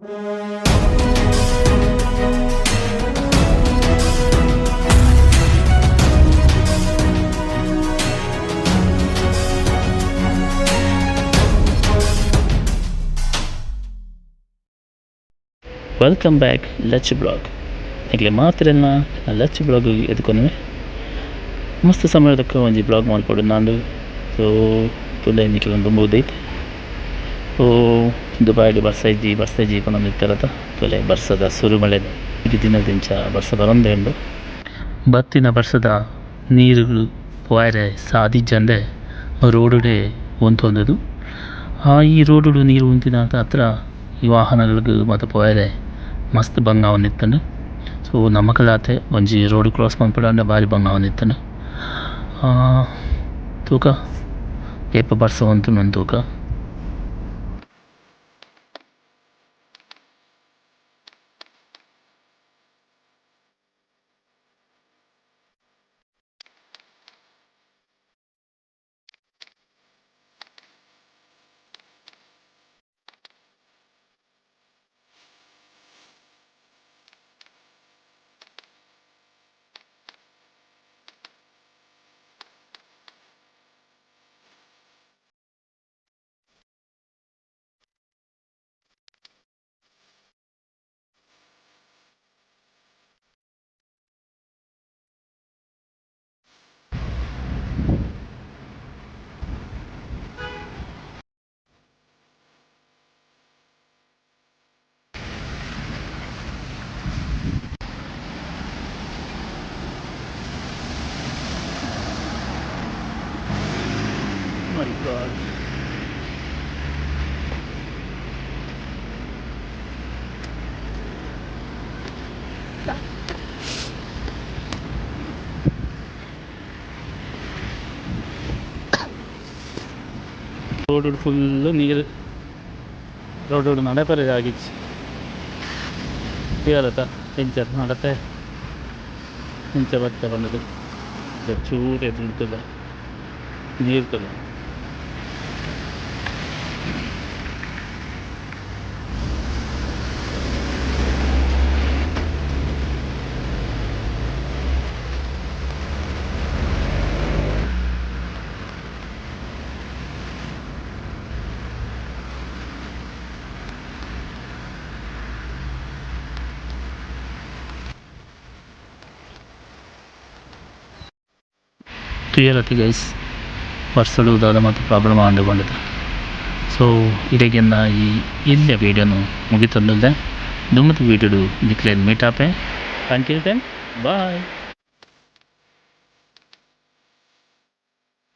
Welcome back ಲಚ್ blog ಈಗಲೇ ಮಾತಿರಲ್ಲ ಲಚ್ blog ಎದ್ಕೊಂಡು ಮಸ್ತ್ ಸಮಯದಕ್ಕೆ ಒಂದು ಬ್ಲಾಗ್ ಮಾಡ್ಕೊಡು ನಾನು ಸೊ ತುಲೆ ನಿಖಿಲ್ ಒಂದು ಮುಗ್ದೈತೆ ಸೊ ದುಬೈಲಿ ಬರ್ಸೈಜಿ ಪನ ನಿಂತಿರತ್ತ ತುಲೆ ಬರ್ಸದ ಸುರುಮಳೆ ಇದು ದಿನದಿಂಚ ಬರ್ಸ ಬರೊಂದೇ ಉಂಡು ಬತ್ತಿನ ಬರ್ಸದ ನೀರುಗಳು ಪೋಯರೆ ಸಾದಿಜ್ಜಂಡೆ ರೋಡುಡೆ ಒಂತೊಂದದು ಈ ರೋಡು ನೀರು ಉಂತಿನಾಕ ಹತ್ರ ಈ ವಾಹನಗಳಿಗೆ ಮತ್ತು ಪೋಯರೆ ಮಸ್ತ್ ಬಂಗಾವನಿತ್ತನು ಸೊ ನಮಕಲಾತೆ ಒಂಜಿ ರೋಡ್ ಕ್ರಾಸ್ ಮನ್ಪುಡ ಬಾರಿ ಬಂಗಾವನಿತ್ತನು ತೂಕ ಏಪ ಬರ್ಸ ಒಂತು ನನ್ನ ತೂಕ My God. ರೋಡ್ ಫುಲ್ಲು ನೀರು ರೋಡ್ ನಡೆಪರೆ ಆಗಿತ್ತು ಹೇಳತ್ತ ಇಂಚ ನಡತೆ ಇಂಚ ಬತ್ತೆ ಬಂದದ್ದು ಚೂರು ಎದುರ್ತದೆ ನೀರು ತದೆ ಕ್ಲಿಯರತಿ ಗೈಸ್ ಬರ್ಸಡುವುದಾದ ಮತ್ತು ಪ್ರಾಬ್ಲಮ್ ಆಂದುಕೊಂಡಿದೆ ಸೊ ಇಡಗಿಂದ ಈ ಇಲ್ಲಿಯ ವೀಡಿಯೋನು ಮುಗಿತಂದಿದೆ ದುಮ್ಮದ ವೀಡಿಯೋಡು ನಿಕ್ಲೇನ್ ಮೀಟಾಪೆ ಥ್ಯಾಂಕ್ ಯು ಬಾಯ್